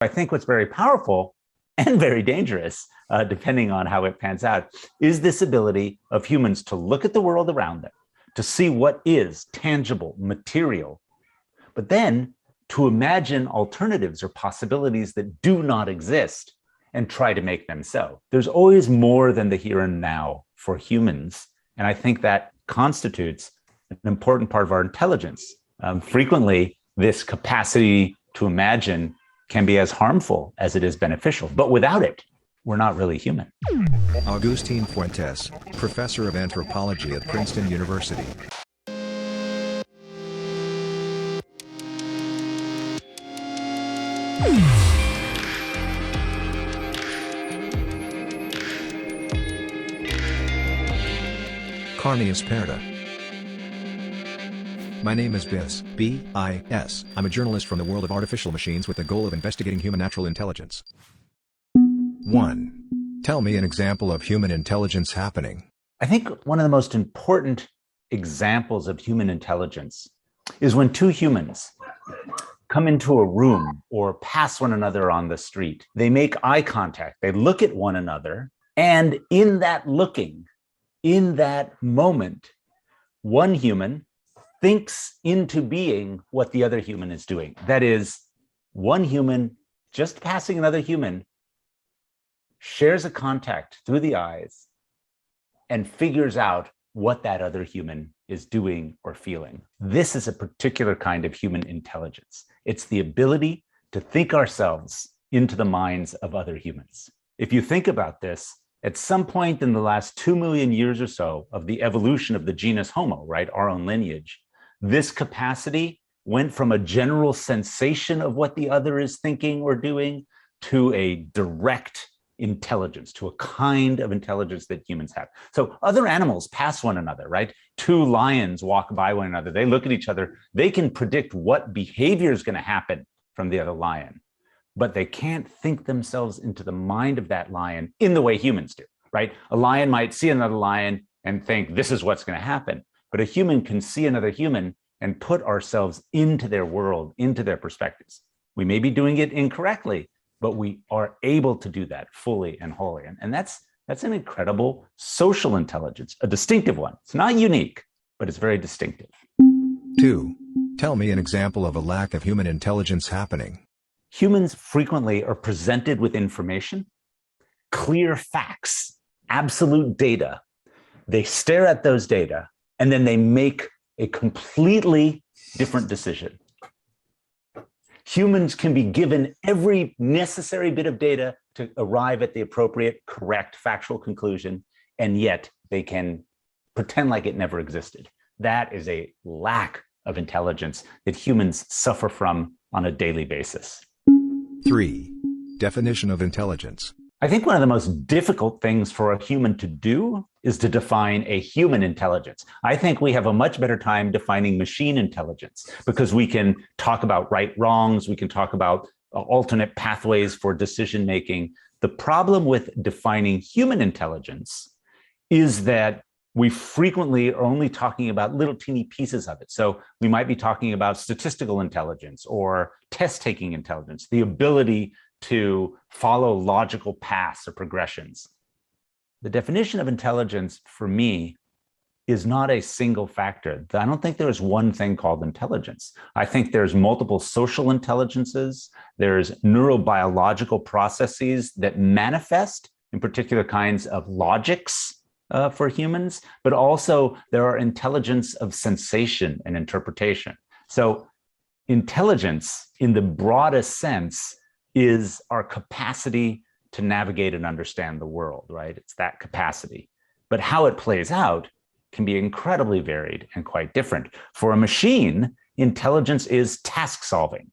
I think what's very powerful and very dangerous, depending on how it pans out, is this ability of humans to look at the world around them, to see what is tangible, material, but then to imagine alternatives or possibilities that do not exist and try to make them so. There's always more than the here and now for humans. And I think that constitutes an important part of our intelligence. Frequently, this capacity to imagine can be as harmful as it is beneficial, but without it, we're not really human. Agustín Fuentes, Professor of Anthropology at Princeton University. Carneesperta. My name is Bis, B-I-S. I'm a journalist from the world of artificial machines with the goal of investigating human natural intelligence. 1. Tell me an example of human intelligence happening. I think one of the most important examples of human intelligence is when two humans come into a room or pass one another on the street. They make eye contact, they look at one another, and in that looking, in that moment, one human thinks into being what the other human is doing. That is, one human just passing another human shares a contact through the eyes and figures out what that other human is doing or feeling. This is a particular kind of human intelligence. It's the ability to think ourselves into the minds of other humans. If you think about this, at some point in the last 2 million years or so of the evolution of the genus Homo, right, our own lineage, this capacity went from a general sensation of what the other is thinking or doing to a direct intelligence, to a kind of intelligence that humans have. So other animals pass one another, right? Two lions walk by one another. They look at each other. They can predict what behavior is going to happen from the other lion, but they can't think themselves into the mind of that lion in the way humans do, right? A lion might see another lion and think, this is what's going to happen. But a human can see another human and put ourselves into their world, into their perspectives. We may be doing it incorrectly, but we are able to do that fully and wholly. And that's an incredible social intelligence, a distinctive one. It's not unique, but it's very distinctive. 2. Tell me an example of a lack of human intelligence happening. Humans frequently are presented with information, clear facts, absolute data. They stare at those data, and then they make a completely different decision. Humans can be given every necessary bit of data to arrive at the appropriate, correct, factual conclusion, and yet they can pretend like it never existed. That is a lack of intelligence that humans suffer from on a daily basis. 3. Definition of intelligence. I think one of the most difficult things for a human to do is to define a human intelligence. I think we have a much better time defining machine intelligence because we can talk about right wrongs, we can talk about alternate pathways for decision making. The problem with defining human intelligence is that we frequently are only talking about little teeny pieces of it. So we might be talking about statistical intelligence or test-taking intelligence, the ability to follow logical paths or progressions. The definition of intelligence for me is not a single factor. I don't think there's one thing called intelligence. I think there's multiple social intelligences. There's neurobiological processes that manifest in particular kinds of logics for humans, but also there are intelligence of sensation and interpretation. So intelligence in the broadest sense is our capacity to navigate and understand the world, right? It's that capacity. But how it plays out can be incredibly varied and quite different. For a machine, intelligence is task solving.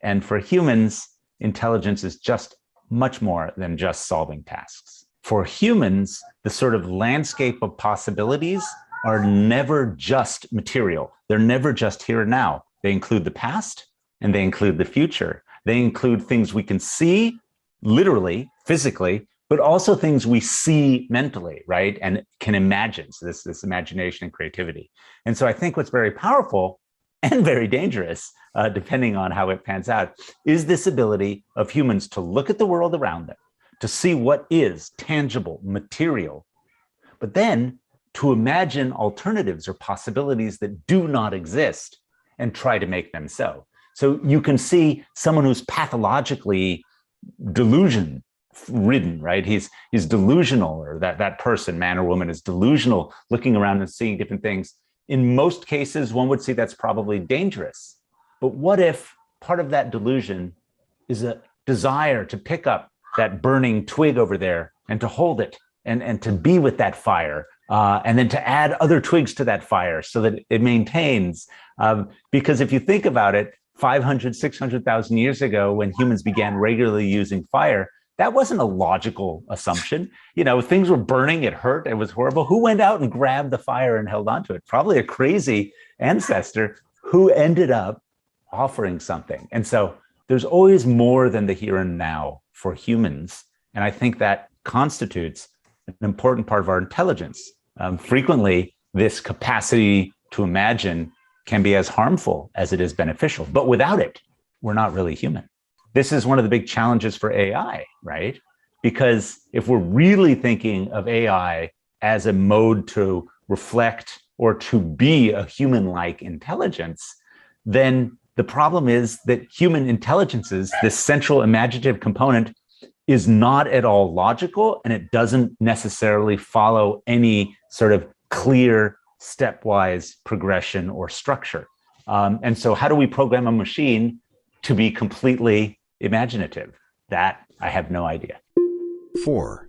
And for humans, intelligence is just much more than just solving tasks. For humans, the sort of landscape of possibilities are never just material. They're never just here and now. They include the past and they include the future. They include things we can see, literally, physically, but also things we see mentally, right? And can imagine, so this imagination and creativity. And so I think what's very powerful and very dangerous, depending on how it pans out, is this ability of humans to look at the world around them, to see what is tangible, material, but then to imagine alternatives or possibilities that do not exist and try to make them so. So you can see someone who's pathologically delusion ridden, right? He's delusional, or that person, man or woman, is delusional, looking around and seeing different things. In most cases, one would say that's probably dangerous. But what if part of that delusion is a desire to pick up that burning twig over there and to hold it and to be with that fire, and then to add other twigs to that fire so that it maintains? Because if you think about it, 500, 600,000 years ago, when humans began regularly using fire, that wasn't a logical assumption. Things were burning, it hurt, it was horrible. Who went out and grabbed the fire and held onto it? Probably a crazy ancestor who ended up offering something. And so there's always more than the here and now for humans. And I think that constitutes an important part of our intelligence. Frequently, this capacity to imagine can be as harmful as it is beneficial, but without it, we're not really human. This is one of the big challenges for AI, right? Because if we're really thinking of AI as a mode to reflect or to be a human-like intelligence, then the problem is that human intelligences, this central imaginative component, is not at all logical, and it doesn't necessarily follow any sort of clear stepwise progression or structure. And so how do we program a machine to be completely imaginative? That I have no idea. 4.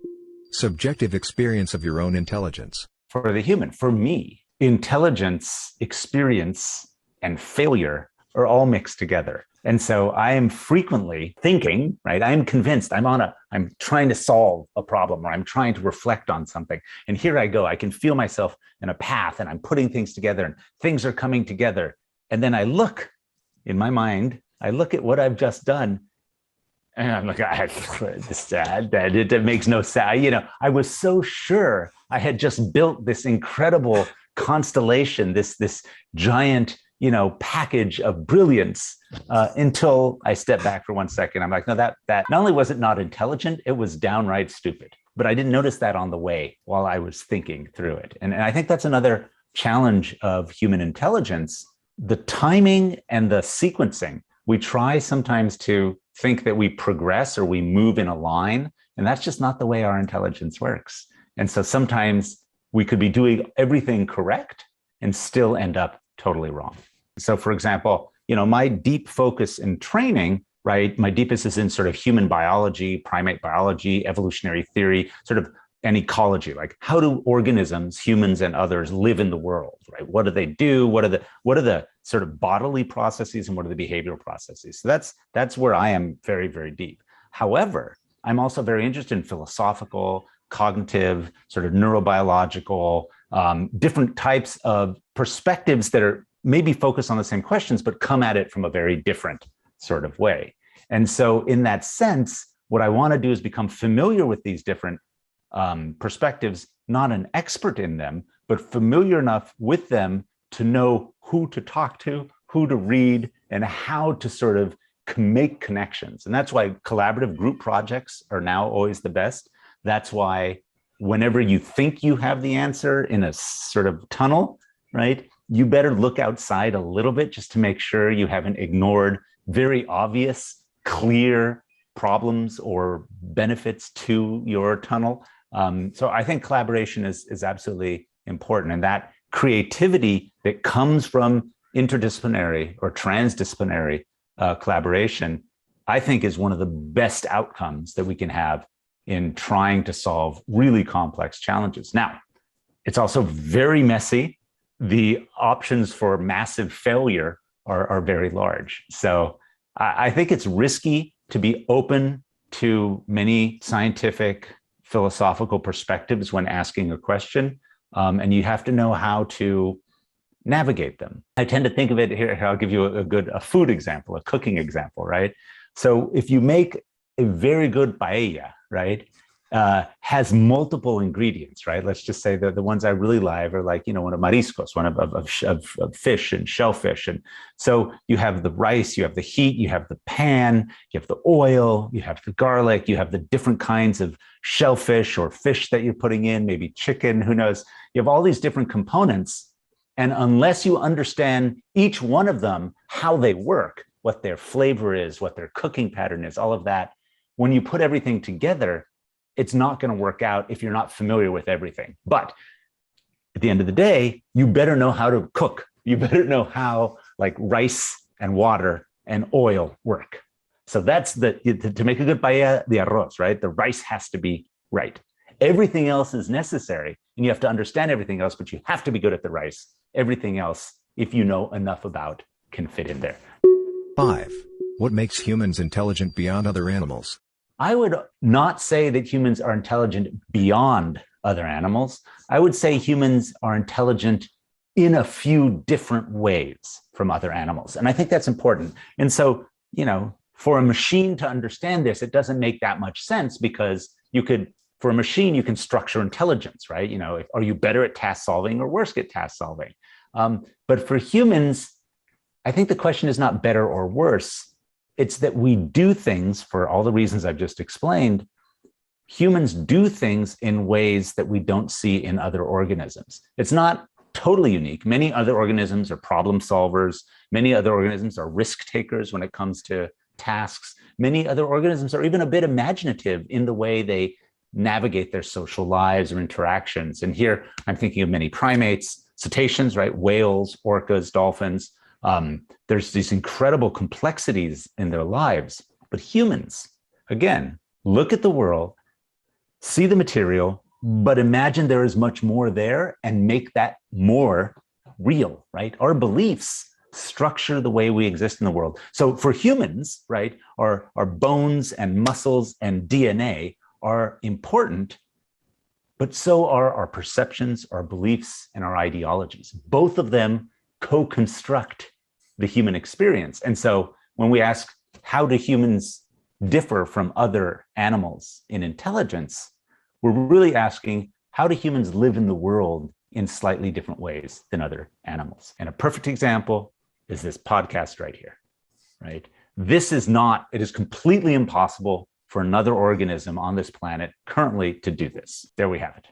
Subjective experience of your own intelligence. For the human, for me, intelligence, experience, and failure are all mixed together. And so I am frequently thinking, right? I am convinced I'm trying to solve a problem, or I'm trying to reflect on something. And here I go, I can feel myself in a path, and I'm putting things together, and things are coming together. And then I look in my mind, I look at what I've just done, and I'm like, it makes no sense. I was so sure I had just built this incredible constellation, this giant, package of brilliance, until I step back for 1 second. I'm like, no, that not only was it not intelligent, it was downright stupid. But I didn't notice that on the way while I was thinking through it. And I think that's another challenge of human intelligence, the timing and the sequencing. We try sometimes to think that we progress or we move in a line, and that's just not the way our intelligence works. And so sometimes we could be doing everything correct and still end up totally wrong. So for example, my deep focus in training, right? My deepest is in sort of human biology, primate biology, evolutionary theory, sort of and ecology. Like, how do organisms, humans and others, live in the world, right? What do they do? What are the sort of bodily processes, and what are the behavioral processes? So that's where I am very, very deep. However, I'm also very interested in philosophical, cognitive, sort of neurobiological, different types of perspectives that are maybe focused on the same questions, but come at it from a very different sort of way. And so in that sense, what I want to do is become familiar with these different perspectives, not an expert in them, but familiar enough with them to know who to talk to, who to read, and how to sort of make connections. And that's why collaborative group projects are now always the best. That's why whenever you think you have the answer in a sort of tunnel, right, you better look outside a little bit just to make sure you haven't ignored very obvious, clear problems or benefits to your tunnel. So I think collaboration is absolutely important. And that creativity that comes from interdisciplinary or transdisciplinary collaboration, I think, is one of the best outcomes that we can have in trying to solve really complex challenges. Now, it's also very messy. The options for massive failure are very large. So I think it's risky to be open to many scientific, philosophical perspectives when asking a question. And you have to know how to navigate them. I tend to think of it here, I'll give you a food example, a cooking example, right? So if you make a very good paella, right, has multiple ingredients, right? Let's just say that the ones I really like are like, one of mariscos, one of fish and shellfish. And so you have the rice, you have the heat, you have the pan, you have the oil, you have the garlic, you have the different kinds of shellfish or fish that you're putting in, maybe chicken, who knows? You have all these different components. And unless you understand each one of them, how they work, what their flavor is, what their cooking pattern is, all of that, when you put everything together, it's not going to work out if you're not familiar with everything. But at the end of the day, you better know how to cook. You better know how like rice and water and oil work. So that's to make a good paella, the arroz, right? The rice has to be right. Everything else is necessary, and you have to understand everything else, but you have to be good at the rice. Everything else, if you know enough about, can fit in there. 5. What makes humans intelligent beyond other animals? I would not say that humans are intelligent beyond other animals. I would say humans are intelligent in a few different ways from other animals. And I think that's important. And so, for a machine to understand this, it doesn't make that much sense because for a machine, you can structure intelligence, right? Are you better at task solving or worse at task solving? But for humans, I think the question is not better or worse. It's that we do things for all the reasons I've just explained. Humans do things in ways that we don't see in other organisms. It's not totally unique. Many other organisms are problem solvers. Many other organisms are risk takers when it comes to tasks. Many other organisms are even a bit imaginative in the way they navigate their social lives or interactions. And here I'm thinking of many primates, cetaceans, right? Whales, orcas, dolphins. There's these incredible complexities in their lives. But humans, again, look at the world, see the material, but imagine there is much more there and make that more real, right? Our beliefs structure the way we exist in the world. So for humans, right, our bones and muscles and DNA are important, but so are our perceptions, our beliefs, and our ideologies. Both of them co-construct the human experience. And so when we ask, how do humans differ from other animals in intelligence, we're really asking, how do humans live in the world in slightly different ways than other animals? And a perfect example is this podcast right here, right? It is completely impossible for another organism on this planet currently to do this. There we have it.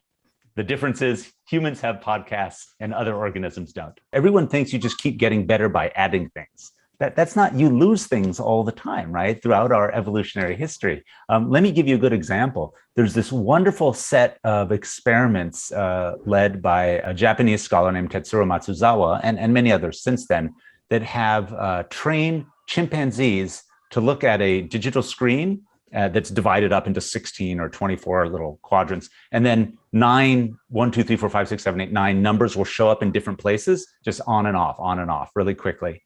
The difference is humans have podcasts and other organisms don't. Everyone thinks you just keep getting better by adding things. That's not, you lose things all the time, right? Throughout our evolutionary history. Let me give you a good example. There's this wonderful set of experiments led by a Japanese scholar named Tetsuro Matsuzawa and many others since then that have trained chimpanzees to look at a digital screen that's divided up into 16 or 24 little quadrants. And then 9 numbers will show up in different places, just on and off really quickly.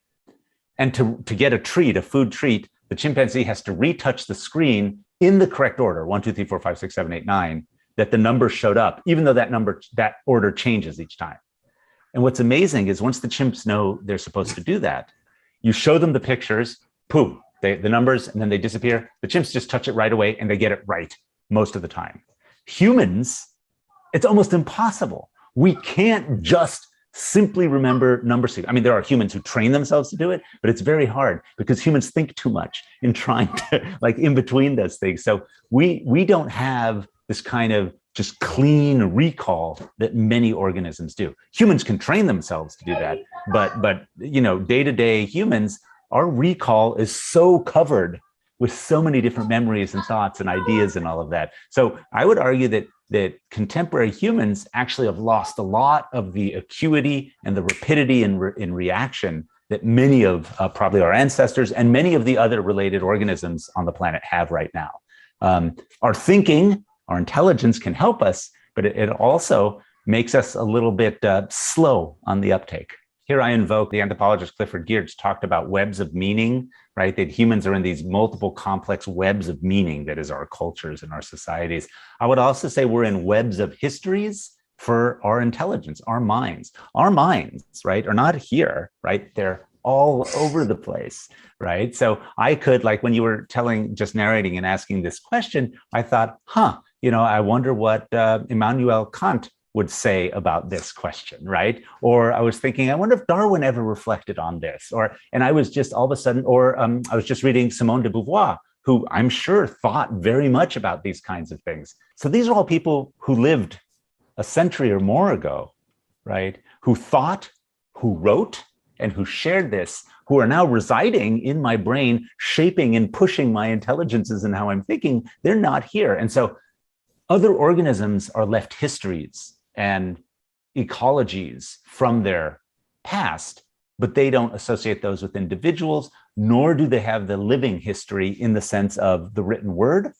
And to get a food treat, the chimpanzee has to retouch the screen in the correct order, 9, that the number showed up, even though that order changes each time. And what's amazing is once the chimps know they're supposed to do that, you show them the pictures, boom, the numbers, and then they disappear. The chimps just touch it right away and they get it right most of the time. Humans, it's almost impossible. We can't just simply remember number sequence. I mean, there are humans who train themselves to do it, but it's very hard because humans think too much in trying to, like, in between those things. So we don't have this kind of just clean recall that many organisms do. Humans can train themselves to do that, but day-to-day humans, our recall is so covered with so many different memories and thoughts and ideas and all of that. So I would argue that contemporary humans actually have lost a lot of the acuity and the rapidity in reaction that many of probably our ancestors and many of the other related organisms on the planet have right now. Our thinking, our intelligence can help us, but it also makes us a little bit slow on the uptake. Here I invoke the anthropologist Clifford Geertz talked about webs of meaning, right? That humans are in these multiple complex webs of meaning that is our cultures and our societies. I would also say we're in webs of histories for our intelligence, our minds. Our minds, right, are not here, right? They're all over the place, right? So I could, like when you were just narrating and asking this question, I thought, I wonder what Immanuel Kant would say about this question, right? Or I was thinking, I wonder if Darwin ever reflected on this. And I was just all of a sudden, I was just reading Simone de Beauvoir, who I'm sure thought very much about these kinds of things. So these are all people who lived a century or more ago, right? Who thought, who wrote, and who shared this, who are now residing in my brain, shaping and pushing my intelligences and how I'm thinking. They're not here. And so other organisms are left histories and ecologies from their past, but they don't associate those with individuals, nor do they have the living history in the sense of the written word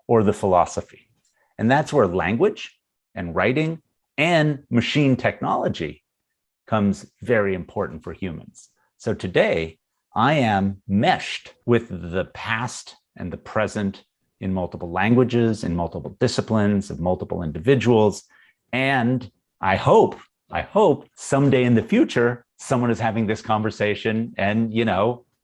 or the philosophy. And that's where language and writing and machine technology comes very important for humans. So today, I am meshed with the past and the present in multiple languages, in multiple disciplines, of multiple individuals. And I hope someday in the future, someone is having this conversation and,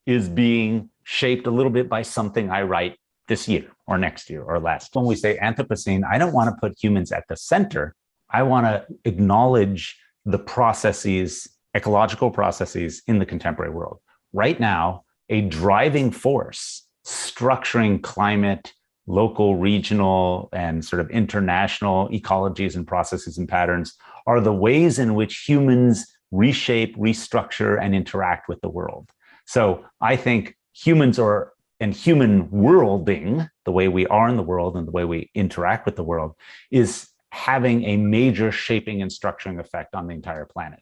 is being shaped a little bit by something I write this year or next year or last. When we say Anthropocene, I don't want to put humans at the center. I want to acknowledge the processes, ecological processes in the contemporary world. Right now, a driving force structuring climate, local, regional, and sort of international ecologies and processes and patterns are the ways in which humans reshape, restructure, and interact with the world. So I think humans and human worlding, the way we are in the world and the way we interact with the world, is having a major shaping and structuring effect on the entire planet.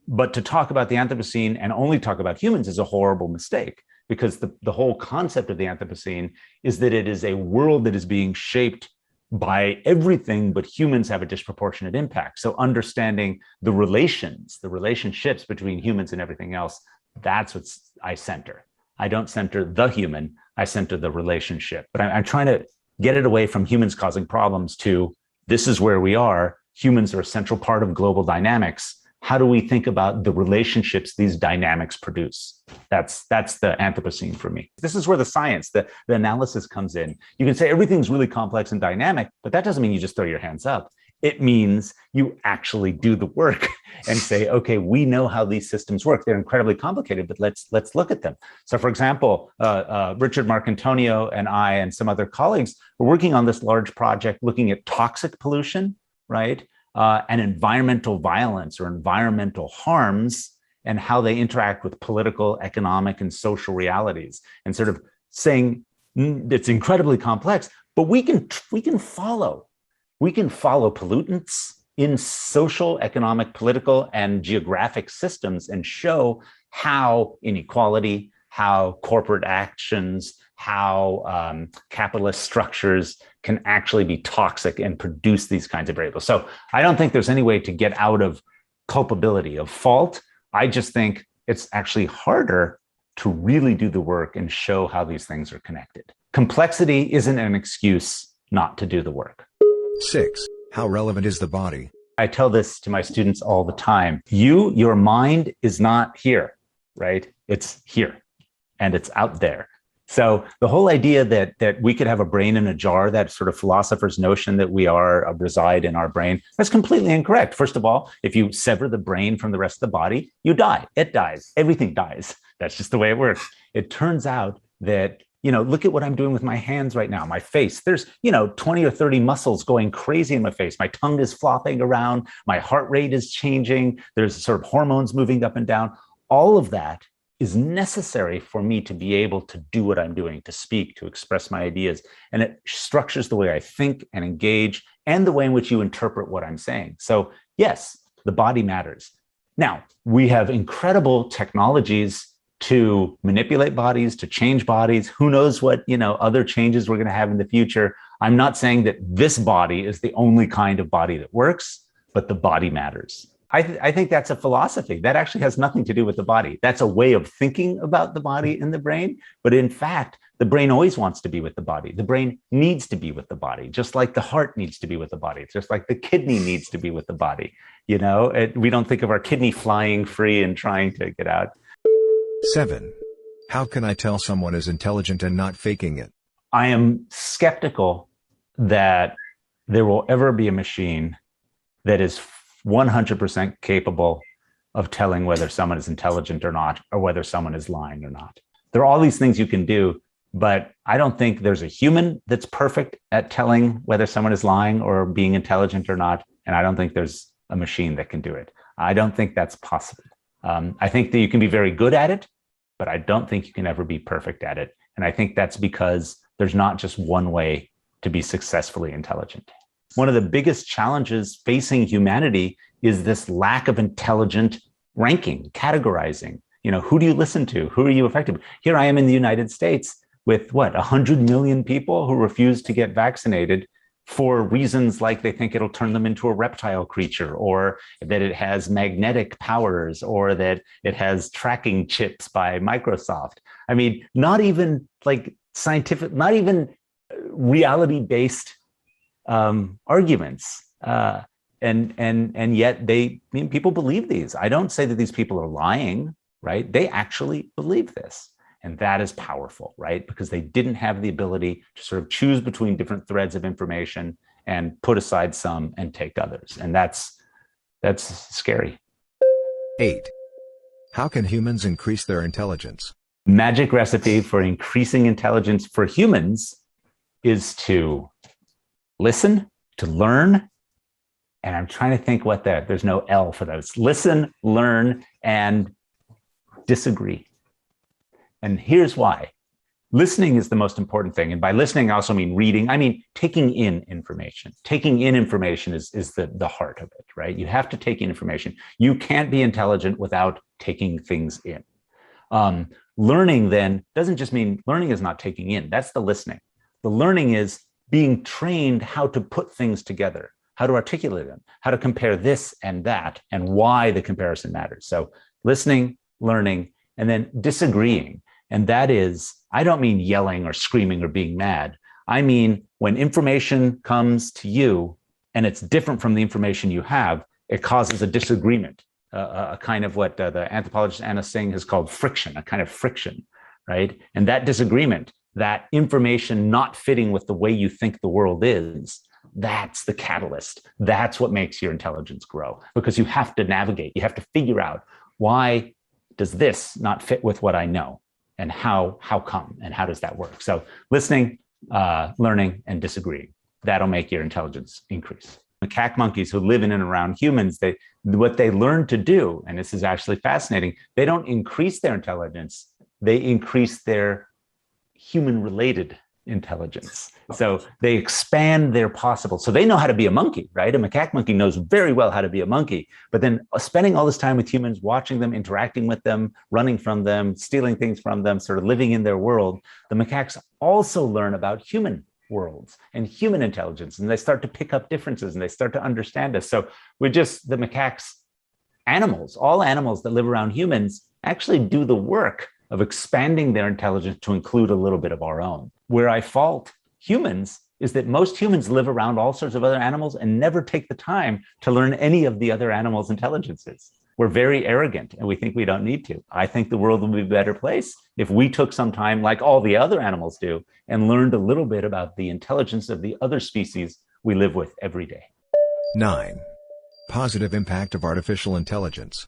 But to talk about the Anthropocene and only talk about humans is a horrible mistake, because the whole concept of the Anthropocene is that it is a world that is being shaped by everything, but humans have a disproportionate impact. So understanding the relationships between humans and everything else, that's what I center. I don't center the human, I center the relationship. But I'm trying to get it away from humans causing problems to this is where we are. Humans are a central part of global dynamics. How do we think about the relationships these dynamics produce? That's the Anthropocene for me. This is where the science, the analysis comes in. You can say everything's really complex and dynamic, but that doesn't mean you just throw your hands up. It means you actually do the work and say, okay, we know how these systems work. They're incredibly complicated, but let's look at them. So for example, Richard Marcantonio and I and some other colleagues were working on this large project looking at toxic pollution, right? And environmental violence or environmental harms and how they interact with political, economic, and social realities, and sort of saying it's incredibly complex, but we can follow pollutants in social, economic, political, and geographic systems and show how inequality, how corporate actions, how capitalist structures can actually be toxic and produce these kinds of variables. So I don't think there's any way to get out of culpability, of fault. I just think it's actually harder to really do the work and show how these things are connected. Complexity isn't an excuse not to do the work. 6. How relevant is the body? I tell this to my students all the time. Your mind is not here, right? It's here and it's out there. So the whole idea that we could have a brain in a jar, that sort of philosopher's notion that we reside in our brain, that's completely incorrect. First of all, if you sever the brain from the rest of the body, you die. It dies. Everything dies. That's just the way it works. It turns out that, look at what I'm doing with my hands right now, my face. There's, 20 or 30 muscles going crazy in my face. My tongue is flopping around. My heart rate is changing. There's sort of hormones moving up and down. All of that is necessary for me to be able to do what I'm doing, to speak, to express my ideas. And it structures the way I think and engage and the way in which you interpret what I'm saying. So yes, the body matters. Now, we have incredible technologies to manipulate bodies, to change bodies. Who knows what, other changes we're going to have in the future. I'm not saying that this body is the only kind of body that works, but the body matters. I think that's a philosophy that actually has nothing to do with the body. That's a way of thinking about the body and the brain. But in fact, the brain always wants to be with the body. The brain needs to be with the body, just like the heart needs to be with the body, just like the kidney needs to be with the body. We don't think of our kidney flying free and trying to get out. 7. How can I tell someone is intelligent and not faking it? I am skeptical that there will ever be a machine that is 100% capable of telling whether someone is intelligent or not, or whether someone is lying or not. There are all these things you can do, but I don't think there's a human that's perfect at telling whether someone is lying or being intelligent or not. And I don't think there's a machine that can do it. I don't think that's possible. I think that you can be very good at it, but I don't think you can ever be perfect at it. And I think that's because there's not just one way to be successfully intelligent. One of the biggest challenges facing humanity is this lack of intelligent ranking, categorizing. You know, who do you listen to? Who are you affected? Here I am in the United States with 100 million people who refuse to get vaccinated for reasons like they think it'll turn them into a reptile creature, or that it has magnetic powers, or that it has tracking chips by Microsoft. I mean, not even like scientific, not even reality-based arguments. And yet people believe these. I don't say that these people are lying, right? They actually believe this. And that is powerful, right? Because they didn't have the ability to sort of choose between different threads of information and put aside some and take others. And that's scary. 8. How can humans increase their intelligence? Magic recipe for increasing intelligence for humans is to listen, to learn. And I'm trying to think there's no L for those. Listen, learn, and disagree. And here's why. Listening is the most important thing. And by listening, I also mean reading. I mean, taking in information. Taking in information is the heart of it, right? You have to take in information. You can't be intelligent without taking things in. Learning then doesn't just mean learning is not taking in. That's the listening. The learning is being trained how to put things together, how to articulate them, how to compare this and that, and why the comparison matters. So listening, learning, and then disagreeing. And that is, I don't mean yelling or screaming or being mad. I mean, when information comes to you and it's different from the information you have, it causes a disagreement, a kind of what the anthropologist Anna Singh has called friction, a kind of friction, right? And that disagreement, that information not fitting with the way you think the world is, that's the catalyst. That's what makes your intelligence grow, because you have to navigate, you have to figure out, why does this not fit with what I know? And how come, and how does that work? So listening, learning, and disagreeing, that'll make your intelligence increase. Macaque monkeys who live in and around humans, what they learn to do, and this is actually fascinating, they don't increase their intelligence, they increase their human-related intelligence. So they expand their possible. So they know how to be a monkey, right? A macaque monkey knows very well how to be a monkey, but then spending all this time with humans, watching them, interacting with them, running from them, stealing things from them, sort of living in their world, the macaques also learn about human worlds and human intelligence, and they start to pick up differences and they start to understand us. So we're just, the macaques, animals, all animals that live around humans actually do the work of expanding their intelligence to include a little bit of our own. Where I fault humans is that most humans live around all sorts of other animals and never take the time to learn any of the other animals' intelligences. We're very arrogant and we think we don't need to. I think the world would be a better place if we took some time, like all the other animals do, and learned a little bit about the intelligence of the other species we live with every day. 9. Positive impact of artificial intelligence.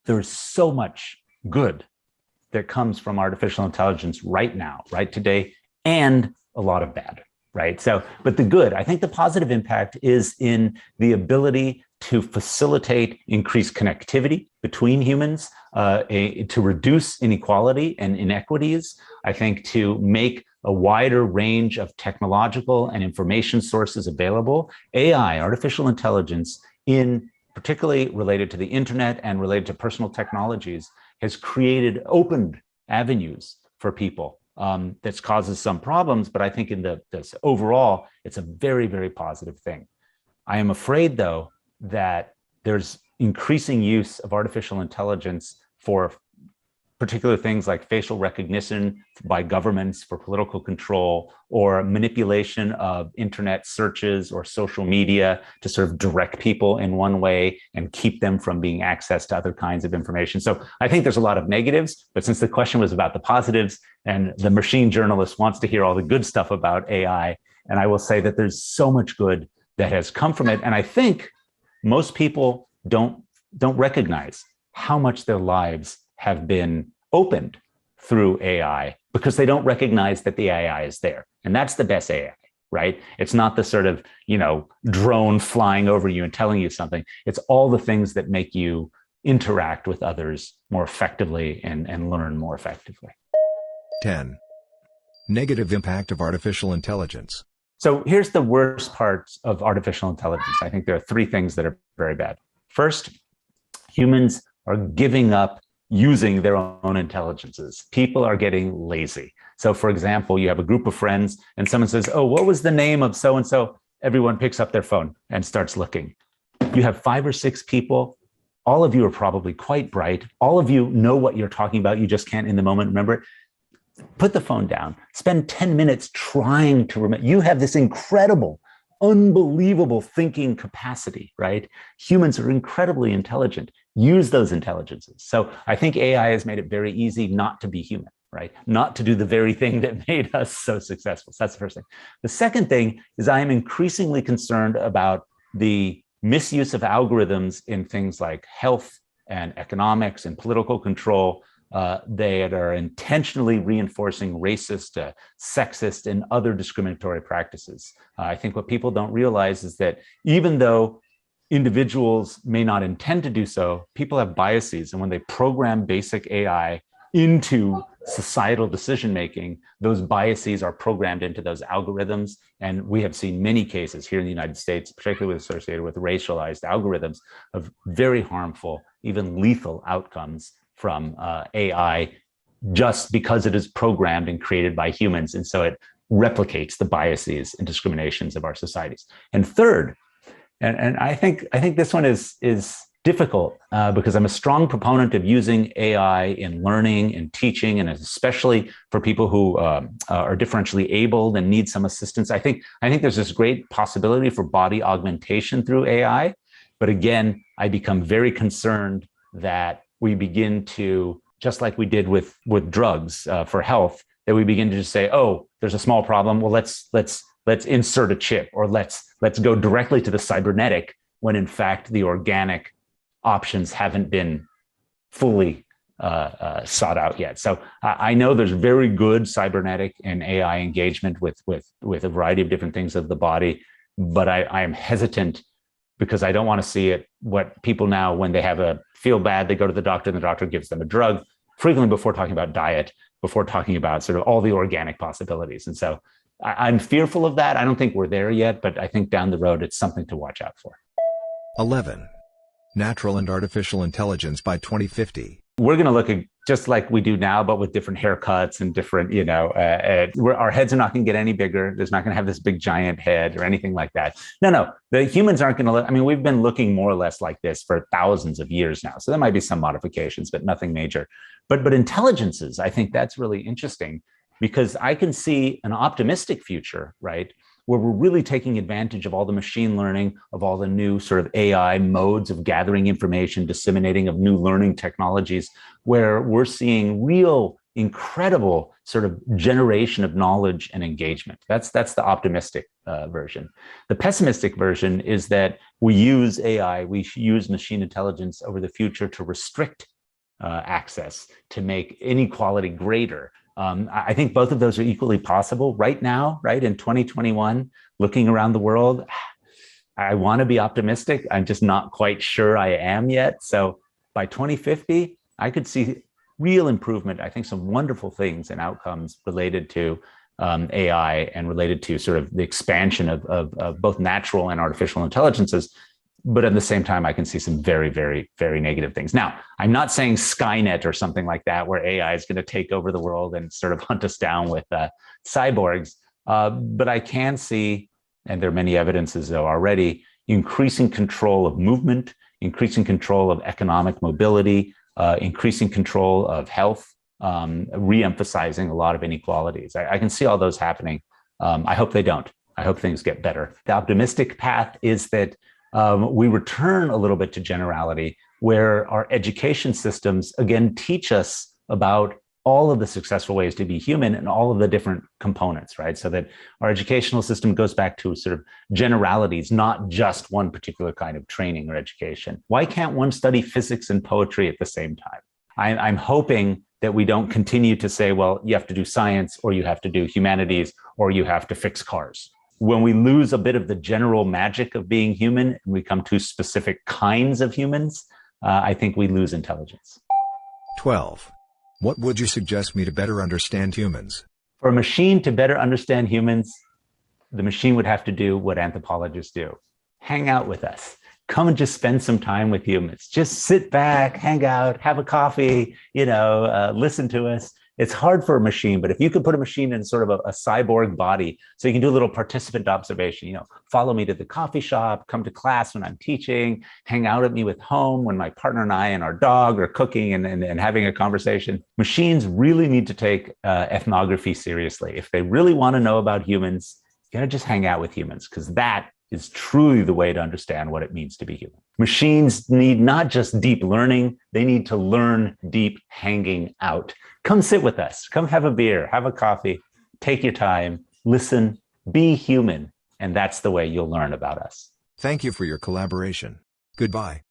There's so much good that comes from artificial intelligence right now, right today, and a lot of bad, right? So, but the good, I think the positive impact is in the ability to facilitate increased connectivity between humans, to reduce inequality and inequities, I think to make a wider range of technological and information sources available. AI, artificial intelligence, in particularly related to the internet and related to personal technologies, has opened avenues for people. That causes some problems, but I think in this overall, it's a very, very positive thing. I am afraid, though, that there's increasing use of artificial intelligence for particular things like facial recognition by governments for political control, or manipulation of internet searches or social media to sort of direct people in one way and keep them from being access to other kinds of information. So I think there's a lot of negatives, but since the question was about the positives, and the machine journalist wants to hear all the good stuff about AI, and I will say that there's so much good that has come from it. And I think most people don't recognize how much their lives have been opened through AI because they don't recognize that the AI is there. And that's the best AI, right? It's not the sort of, drone flying over you and telling you something. It's all the things that make you interact with others more effectively and learn more effectively. 10. Negative impact of artificial intelligence. So here's the worst parts of artificial intelligence. I think there are three things that are very bad. First, humans are giving up using their own intelligences. People are getting lazy. So for example, you have a group of friends and someone says, oh, what was the name of so-and-so? Everyone picks up their phone and starts looking. You have 5 or 6 people. All of you are probably quite bright. All of you know what you're talking about. You just can't in the moment remember it. Put the phone down. Spend 10 minutes trying to remember. You have this incredible, unbelievable thinking capacity, right? Humans are incredibly intelligent. Use those intelligences. So I think AI has made it very easy not to be human, right? Not to do the very thing that made us so successful. So that's the first thing. The second thing is I am increasingly concerned about the misuse of algorithms in things like health and economics and political control that are intentionally reinforcing racist, sexist, and other discriminatory practices. I think what people don't realize is that even though individuals may not intend to do so, people have biases. And when they program basic AI into societal decision-making, those biases are programmed into those algorithms. And we have seen many cases here in the United States, particularly associated with racialized algorithms, of very harmful, even lethal outcomes from AI just because it is programmed and created by humans. And so it replicates the biases and discriminations of our societies. And third, and I think this one is difficult because I'm a strong proponent of using AI in learning and teaching, and especially for people who are differentially abled and need some assistance. I think there's this great possibility for body augmentation through AI. But again, I become very concerned that we begin to, just like we did with drugs for health, that we begin to just say, oh, there's a small problem. Well, let's insert a chip, or let's go directly to the cybernetic, when in fact the organic options haven't been fully sought out yet. So I know there's very good cybernetic and AI engagement with a variety of different things of the body, but I am hesitant because I don't want to see it. What people now, when they feel bad, they go to the doctor and the doctor gives them a drug, frequently before talking about diet, before talking about sort of all the organic possibilities. And so I'm fearful of that. I don't think we're there yet, but I think down the road, it's something to watch out for. 11. Natural and artificial intelligence by 2050. We're going to look at just like we do now, but with different haircuts and different, our heads are not going to get any bigger. There's not going to have this big giant head or anything like that. No, the humans aren't going to look, we've been looking more or less like this for thousands of years now. So there might be some modifications, but nothing major. But intelligences, I think that's really interesting because I can see an optimistic future, right, where we're really taking advantage of all the machine learning, of all the new sort of AI modes of gathering information, disseminating of new learning technologies, where we're seeing real, incredible sort of generation of knowledge and engagement. That's the optimistic version. The pessimistic version is that we use AI, we use machine intelligence over the future to restrict access, to make inequality greater. I think both of those are equally possible right now, right? In 2021, looking around the world, I want to be optimistic. I'm just not quite sure I am yet. So by 2050, I could see real improvement. I think some wonderful things and outcomes related to AI and related to sort of the expansion of both natural and artificial intelligences. But at the same time, I can see some very, very, very negative things. Now, I'm not saying Skynet or something like that, where AI is going to take over the world and sort of hunt us down with cyborgs. But I can see, and there are many evidences though already, increasing control of movement, increasing control of economic mobility, increasing control of health, re-emphasizing a lot of inequalities. I can see all those happening. I hope they don't. I hope things get better. The optimistic path is that we return a little bit to generality, where our education systems, again, teach us about all of the successful ways to be human and all of the different components, right? So that our educational system goes back to sort of generalities, not just one particular kind of training or education. Why can't one study physics and poetry at the same time? I'm hoping that we don't continue to say, well, you have to do science, or you have to do humanities, or you have to fix cars. When we lose a bit of the general magic of being human and we come to specific kinds of humans, I think we lose intelligence. 12. What would you suggest me to better understand humans? For a machine to better understand humans, the machine would have to do what anthropologists do. Hang out with us. Come and just spend some time with humans. Just sit back, hang out, have a coffee, listen to us. It's hard for a machine, but if you could put a machine in sort of a cyborg body, so you can do a little participant observation, follow me to the coffee shop, come to class when I'm teaching, hang out at me with home when my partner and I and our dog are cooking and having a conversation. Machines really need to take ethnography seriously. If they really want to know about humans, you got to just hang out with humans, because that is truly the way to understand what it means to be human. Machines need not just deep learning, they need to learn deep hanging out. Come sit with us, come have a beer, have a coffee, take your time, listen, be human, and that's the way you'll learn about us. Thank you for your collaboration. Goodbye.